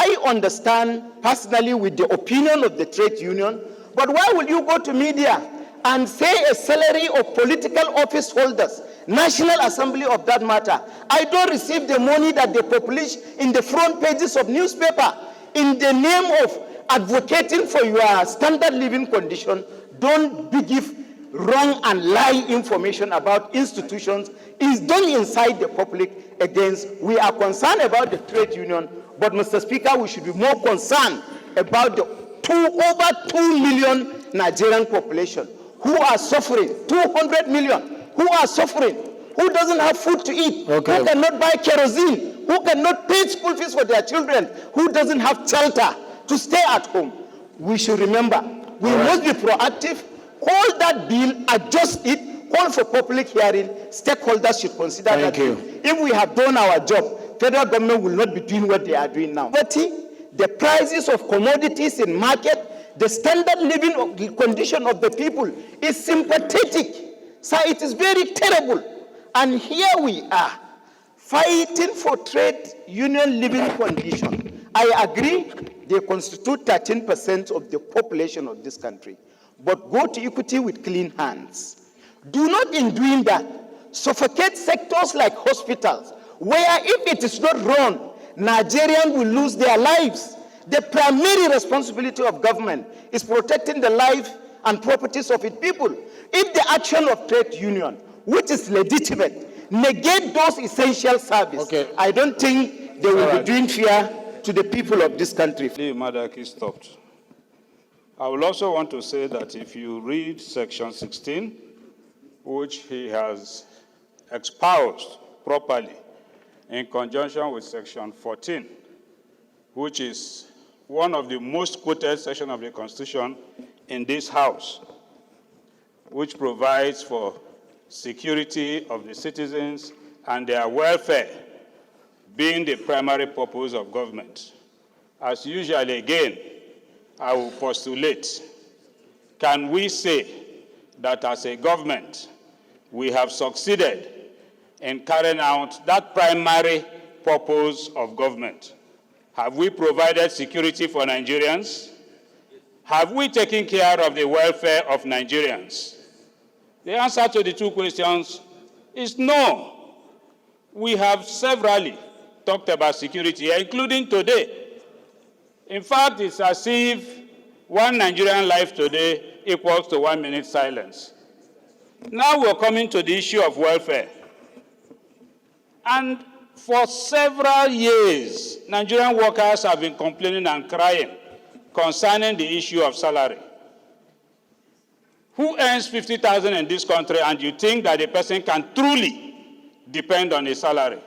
I understand personally with the opinion of the trade union, but why will you go to media and say a salary of political office holders, National Assembly of that matter? I don't receive the money that they publish in the front pages of newspaper in the name of advocating for your standard living condition. Don't give wrong and lie information about institutions. Is done inside the public against. We are concerned about the trade union, but Mr. Speaker, we should be more concerned about the over 2 million Nigerian population who are suffering, 200 million who are suffering, who doesn't have food to eat, who cannot buy kerosene, who cannot pay school fees for their children, who doesn't have shelter to stay at home. We should remember, we must be proactive, hold that bill, adjust it, call for public hearing, stakeholders should consider that. If we have done our job, federal government will not be doing what they are doing now. The prices of commodities in market, the standard living condition of the people is sympathetic. So it is very terrible. And here we are, fighting for trade union living condition. I agree, they constitute 13% of the population of this country. But go to equity with clean hands. Do not, in doing that, suffocate sectors like hospitals, where if it is not run, Nigerians will lose their lives. The primary responsibility of government is protecting the life and properties of its people. If the action of trade union, which is legitimate, negate those essential services, I don't think they will be doing fair to the people of this country. Madaki stopped. I will also want to say that if you read section 16, which he has espoused properly in conjunction with section 14, which is one of the most quoted sections of the Constitution in this House, which provides for security of the citizens and their welfare being the primary purpose of government. As usual, again, I will postulate, can we say that as a government, we have succeeded in carrying out that primary purpose of government? Have we provided security for Nigerians? Have we taken care of the welfare of Nigerians? The answer to the two questions is no. We have severally talked about security, including today. In fact, it's as if one Nigerian life today equals to 1 minute silence. Now we're coming to the issue of welfare. And for several years, Nigerian workers have been complaining and crying concerning the issue of salary. Who earns 50,000 in this country and you think that a person can truly depend on a salary?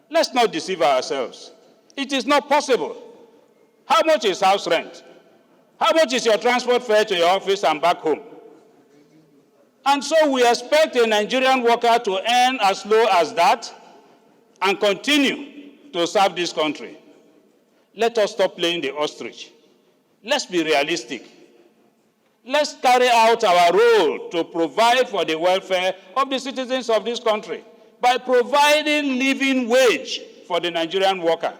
Let's not deceive ourselves. It is not possible. How much is house rent? How much is your transport fare to your office and back home? And so we expect a Nigerian worker to earn as low as that and continue to serve this country. Let us stop playing the ostrich. Let's be realistic. Let's carry out our role to provide for the welfare of the citizens of this country by providing living wage for the Nigerian worker.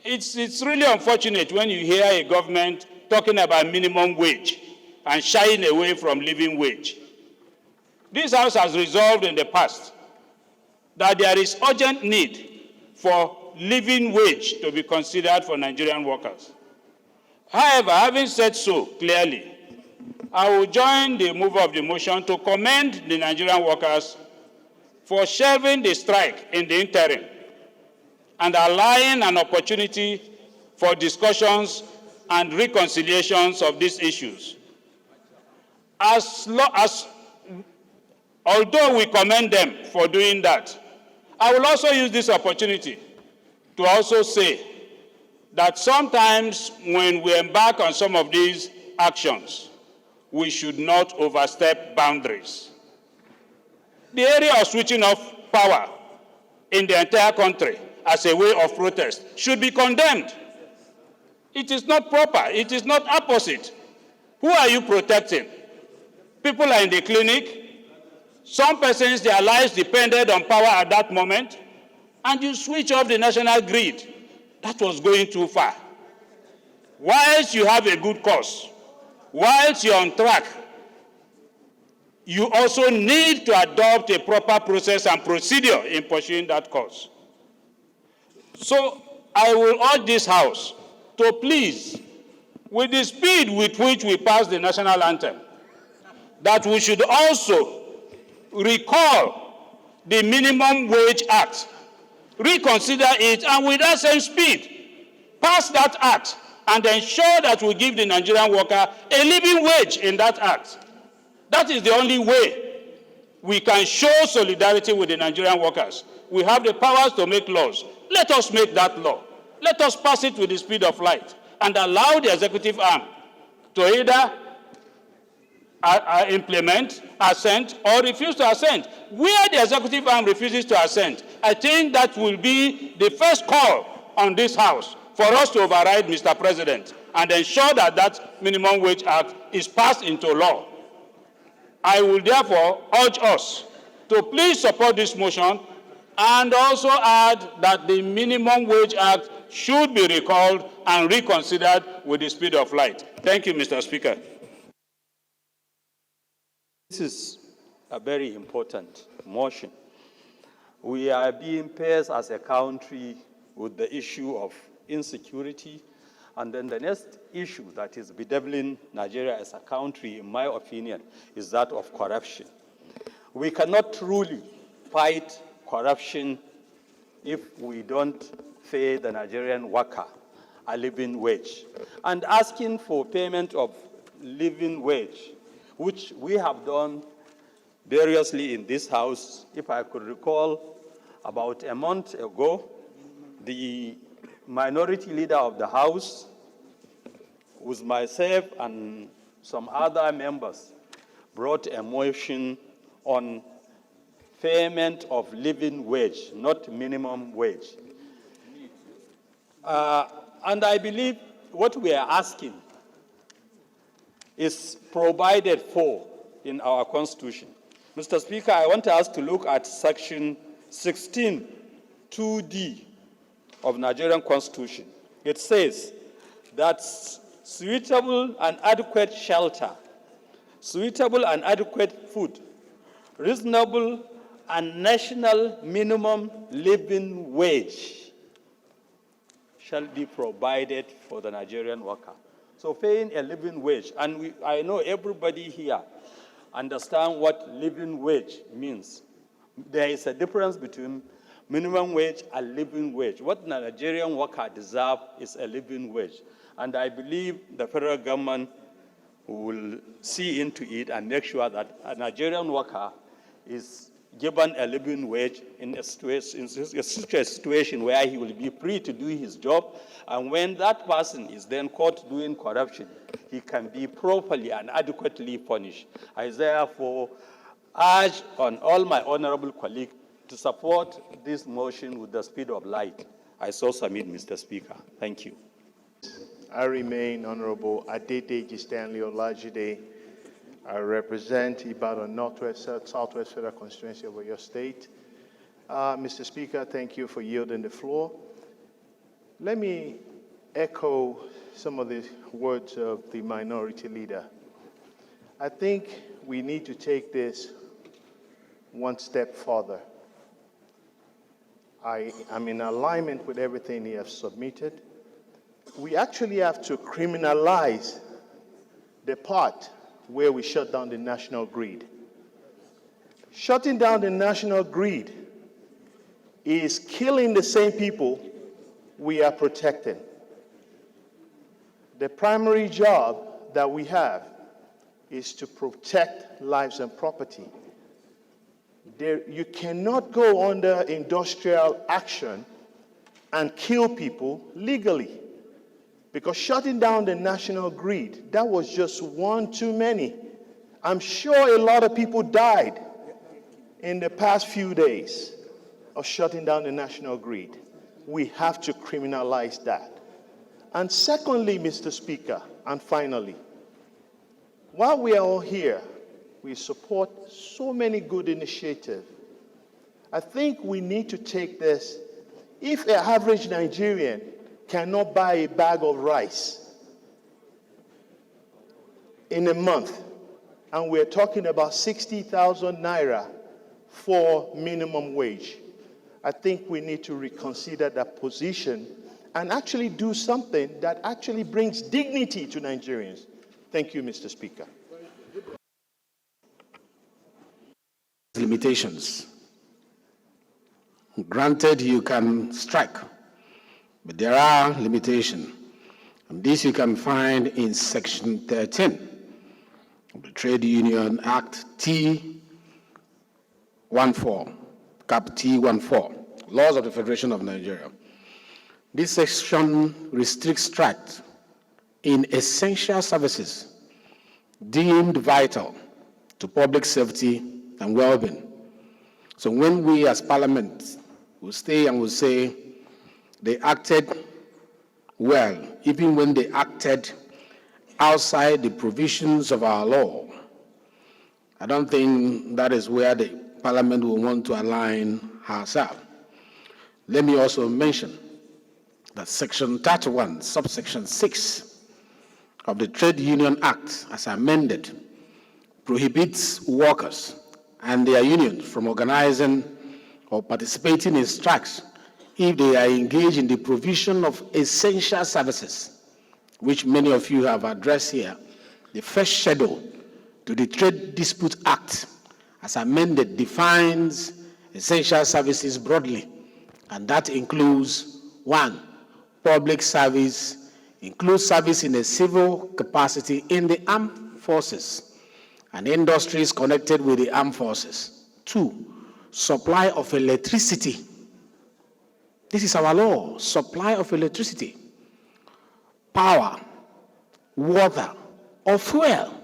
It's really unfortunate when you hear a government talking about minimum wage and shying away from living wage. This House has resolved in the past that there is urgent need for living wage to be considered for Nigerian workers. However, having said so clearly, I will join the mover of the motion to commend the Nigerian workers for shelving the strike in the interim and allowing an opportunity for discussions and reconciliations of these issues. Although we commend them for doing that, I will also use this opportunity to also say that sometimes when we embark on some of these actions, we should not overstep boundaries. The area of switching off power in the entire country as a way of protest should be condemned. It is not proper. It is not opposite. Who are you protecting? People are in the clinic. Some persons, their lives depended on power at that moment, and you switch off the national grid. that was going too far. Whilst you have a good cause, whilst you're on track, you also need to adopt a proper process and procedure in pursuing that cause. So I will urge this House to please, with the speed with which we pass the national anthem, that we should also recall the Minimum Wage Act, reconsider it, and with that same speed, pass that act and ensure that we give the Nigerian worker a living wage in that act. That is the only way we can show solidarity with the Nigerian workers. We have the powers to make laws. Let us make that law. Let us pass it with the speed of light and allow the executive arm to either implement, assent, or refuse to assent. Where the executive arm refuses to assent, I think that will be the first call on this House for us to override Mr. President and ensure that that Minimum Wage Act is passed into law. I will therefore urge us to please support this motion and also add that the Minimum Wage Act should be recalled and reconsidered with the speed of light. Thank you, Mr. Speaker. This is a very important motion. We are being faced as a country with the issue of insecurity, and then the next issue that is bedeviling Nigeria as a country, in my opinion, is that of corruption. We cannot truly fight corruption if we don't pay the Nigerian worker a living wage. And asking for payment of living wage, which we have done variously in this House. If I could recall, about a month ago, the minority leader of the House, with myself and some other members, brought a motion on payment of living wage, not minimum wage. And I believe what we are asking is provided for in our Constitution. Mr. Speaker, I want us to look at Section 16, 2D of Nigerian Constitution. It says that suitable and adequate shelter, suitable and adequate food, reasonable and national minimum living wage shall be provided for the Nigerian worker. So paying a living wage, and I know everybody here understand what living wage means. There is a difference between minimum wage and living wage. What the Nigerian worker deserves is a living wage. And I believe the federal government will see into it and make sure that a Nigerian worker is given a living wage in a situation where he will be free to do his job. And when that person is then caught doing corruption, he can be properly and adequately punished. I therefore urge on all my honorable colleagues to support this motion with the speed of light. I so submit, Mr. Speaker. Thank you. I remain Honorable Adedeji Stanley Olajide. I represent Ibadan Northwest, Southwest Federal Constituency of your state. Mr. Speaker, thank you for yielding the floor. Let me echo some of the words of the minority leader. I think we need to take this one step further. I am in alignment with everything he has submitted. We actually have to criminalize the part where we shut down the national grid. Shutting down the national grid is killing the same people we are protecting. The primary job that we have is to protect lives and property. You cannot go under industrial action and kill people legally, because shutting down the national grid, that was just one too many. I'm sure a lot of people died in the past few days of shutting down the national grid. We have to criminalize that. And secondly, Mr. Speaker, and finally, while we are all here, we support so many good initiatives. I think we need to take this. If an average Nigerian cannot buy a bag of rice in a month, and we're talking about 60,000 naira for minimum wage, I think we need to reconsider that position and actually do something that actually brings dignity to Nigerians. Thank you, Mr. Speaker. Limitations. Granted, you can strike, but there are limitations. And this you can find in Section 13 of the Trade Union Act T14, Cap T14, Laws of the Federation of Nigeria. This section restricts strike in essential services deemed vital to public safety and well-being. So when we as Parliament will stay and will say they acted well, even when they acted outside the provisions of our law, I don't think that is where the Parliament will want to align herself. Let me also mention that Section 31, subsection 6 of the Trade Union Act, as amended, prohibits workers and their unions from organizing or participating in strikes if they are engaged in the provision of essential services, which many of you have addressed here. The first schedule to the Trade Dispute Act, as amended, defines essential services broadly, and that includes: 1, public service, includes service in a civil capacity in the armed forces and industries connected with the armed forces. 2, supply of electricity. This is our law: supply of electricity, power, water, or fuel.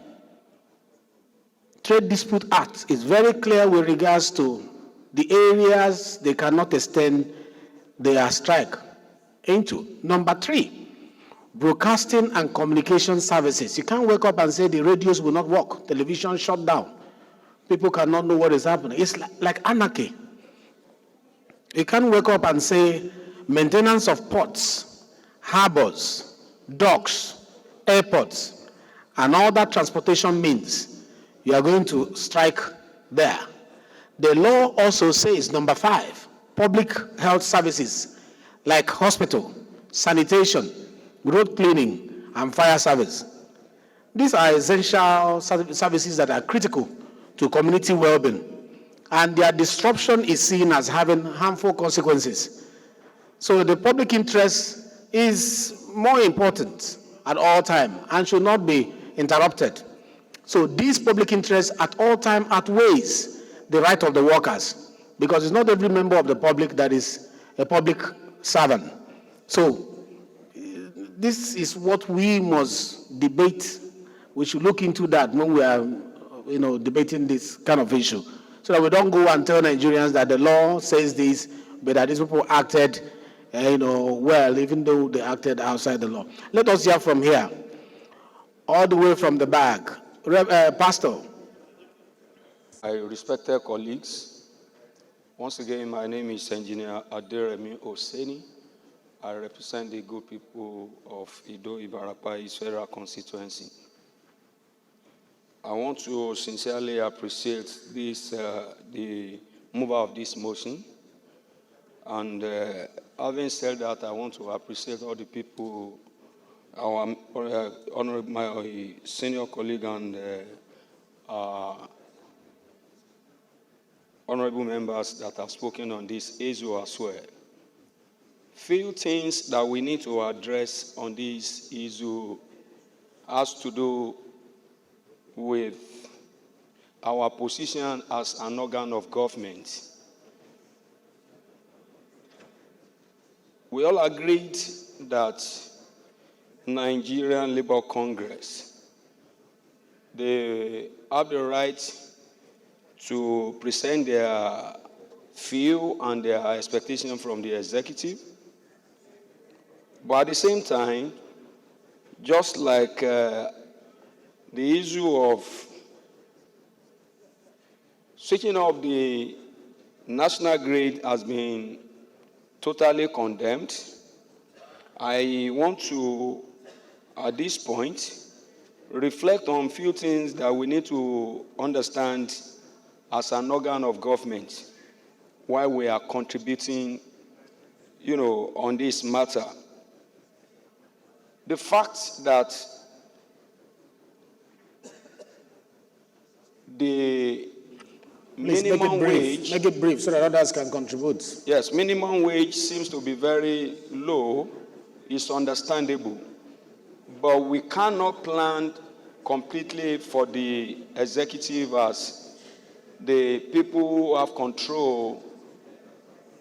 Trade Dispute Act is very clear with regards to the areas they cannot extend their strike into. Number 3, broadcasting and communication services. You can't wake up and say the radios will not work, television shut down, people cannot know what is happening. It's like anarchy. You can't wake up and say maintenance of ports, harbors, docks, airports, and all that transportation means you are going to strike there. The law also says, number 5, public health services like hospital, sanitation, road cleaning, and fire service. These are essential services that are critical to community well-being, and their disruption is seen as having harmful consequences. So the public interest is more important at all times and should not be interrupted. So this public interest at all times outweighs the right of the workers, because it's not every member of the public that is a public servant. So this is what we must debate. We should look into that when we are, debating this kind of issue, so that we don't go and tell Nigerians that the law says this, but that these people acted, well, even though they acted outside the law. Let us hear from here, all the way from the back. Pastor. My respected colleagues, once again, my name is Engineer Aderemi Oseni. I represent the good people of Ido Ibarapa East Federal Constituency. I want to sincerely appreciate this, the mover of this motion. And having said that, I want to appreciate all the people, my senior colleague and honorable members that have spoken on this issue as well. Few things that we need to address on this issue has to do with our position as an organ of government. We all agreed that Nigerian Labour Congress, they have the right to present their view and their expectation from the executive. But at the same time, just like the issue of switching off the national grid has been totally condemned, I want to, at this point, reflect on a few things that we need to understand as an organ of government while we are contributing, on this matter. The fact that the Please minimum wage... Make it brief so that others can contribute. Yes, minimum wage seems to be very low. It's understandable. But we cannot plan completely for the executive as the people who have control.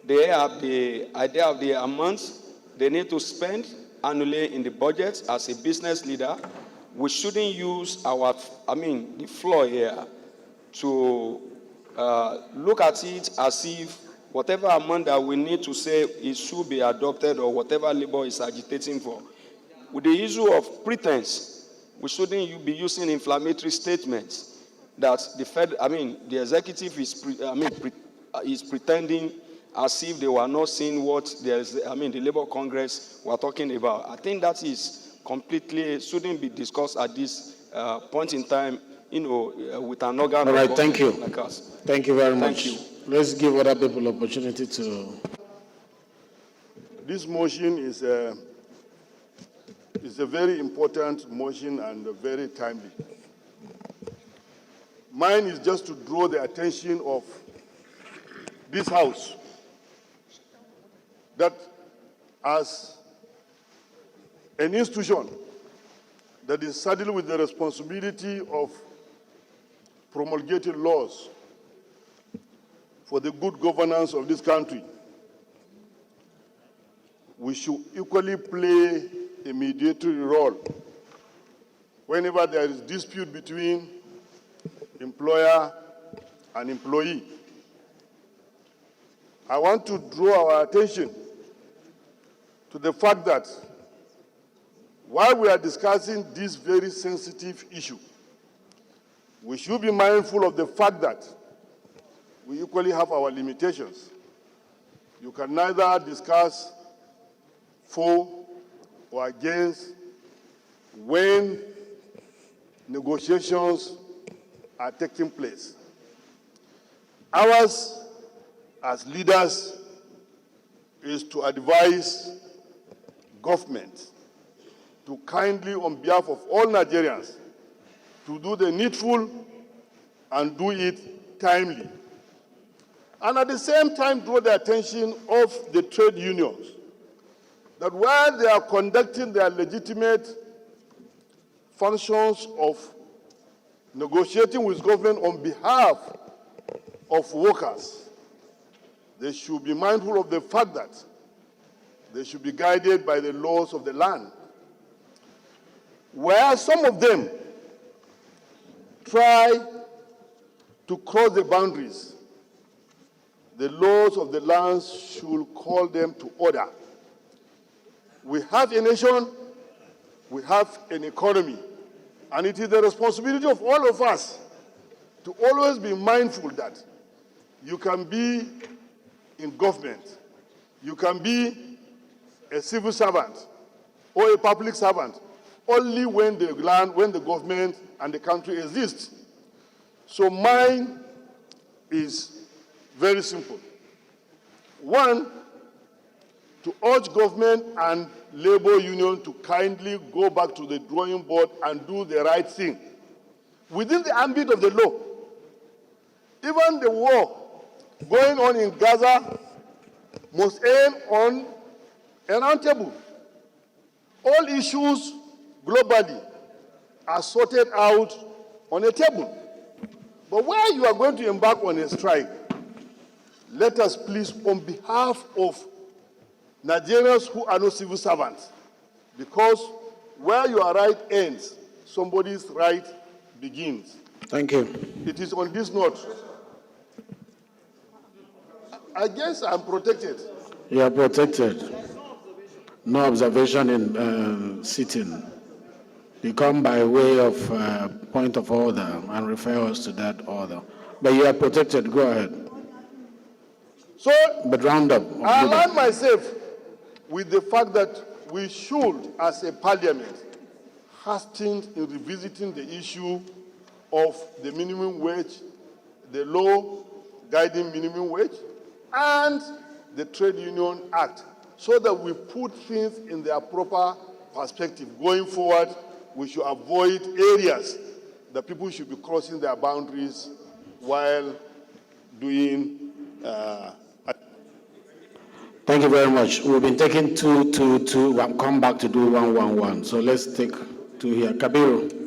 They have the idea of the amounts they need to spend annually in the budget. As a business leader, we shouldn't use the floor here to look at it as if whatever amount that we need to say it should be adopted or whatever Labour is agitating for. With the issue of pretense, we shouldn't be using inflammatory statements that the executive is pretending as if they were not seeing what the Labour Congress were talking about. I think that is completely shouldn't be discussed at this point in time, with an organ. All right, thank you. Like us. Thank you very much. Thank you. Let's give other people opportunity to... This motion is a very important motion and very timely. Mine is just to draw the attention of this House that as an institution that is saddled with the responsibility of promulgating laws for the good governance of this country, we should equally play a mediatory role whenever there is dispute between employer and employee. I want to draw our attention to the fact that while we are discussing this very sensitive issue, we should be mindful of the fact that we equally have our limitations. You can neither discuss for or against when negotiations are taking place. Ours, as leaders, is to advise government to kindly, on behalf of all Nigerians, to do the needful and do it timely. And at the same time, draw the attention of the trade unions that while they are conducting their legitimate functions of negotiating with government on behalf of workers, they should be mindful of the fact that they should be guided by the laws of the land. Where some of them try to cross the boundaries, the laws of the land should call them to order. We have a nation, we have an economy, and it is the responsibility of all of us to always be mindful that you can be in government, you can be a civil servant or a public servant only when the land, when the government and the country exist. So mine is very simple. One, to urge government and labor union to kindly go back to the drawing board and do the right thing within the ambit of the law. Even the war going on in Gaza must aim on a round table. All issues globally are sorted out on a table. But where you are going to embark on a strike, let us please, on behalf of Nigerians who are not civil servants, because where your right ends, somebody's right begins. Thank you. It is on this note. I guess I'm protected. You are protected. No observation in sitting. You come by way of point of order and refer us to that order. But you are protected. Go ahead. So, But round up. I align myself with the fact that we should, as a parliament, hasten in revisiting the issue of the minimum wage, the law guiding minimum wage, and the Trade Union Act, so that we put things in their proper perspective. Going forward, we should avoid areas that people should be crossing their boundaries while doing. Thank you very much. We've been taking two. We'll come back to do 111. So let's take two here. Kabiru.